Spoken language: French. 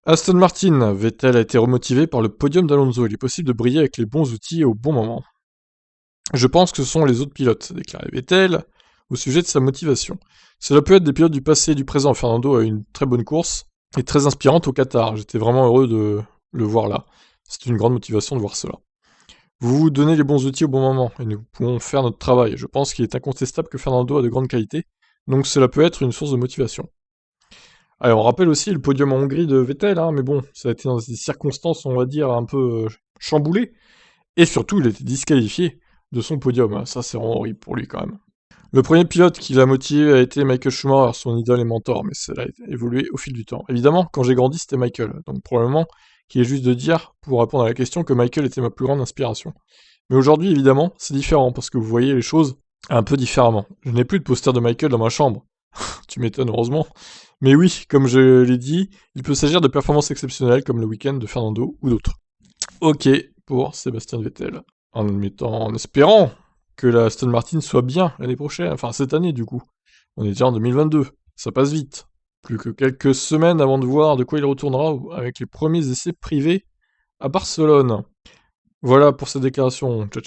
Aston Martin, Vettel a été remotivé par le podium d'Alonso. Il est possible de briller avec les bons outils et au bon moment. Je pense que ce sont les autres pilotes, a déclaré Vettel, au sujet de sa motivation. Cela peut être des pilotes du passé et du présent. Fernando a eu une très bonne course et très inspirante au Qatar. J'étais vraiment heureux de le voir là. C'est une grande motivation de voir cela. Vous vous donnez les bons outils au bon moment et nous pouvons faire notre travail. Je pense qu'il est incontestable que Fernando a de grandes qualités, donc cela peut être une source de motivation. Alors, on rappelle aussi le podium en Hongrie de Vettel, hein, mais bon, ça a été dans des circonstances, on va dire, un peu chamboulées. Et surtout, il a été disqualifié de son podium. Hein. Ça, c'est vraiment horrible pour lui, quand même. Le premier pilote qui l'a motivé a été Michael Schumacher, son idole et mentor, mais cela a évolué au fil du temps. Évidemment, quand j'ai grandi, c'était Michael. Donc, probablement qu'il est juste de dire, pour répondre à la question, que Michael était ma plus grande inspiration. Mais aujourd'hui, évidemment, c'est différent, parce que vous voyez les choses un peu différemment. Je n'ai plus de poster de Michael dans ma chambre. Tu m'étonnes, heureusement. Mais oui, comme je l'ai dit, il peut s'agir de performances exceptionnelles comme le week-end de Fernando ou d'autres. Ok pour Sébastien Vettel. En espérant que la Aston Martin soit bien l'année prochaine, enfin cette année du coup. On est déjà en 2022, ça passe vite. Plus que quelques semaines avant de voir de quoi il retournera avec les premiers essais privés à Barcelone. Voilà pour cette déclaration. Ciao ciao.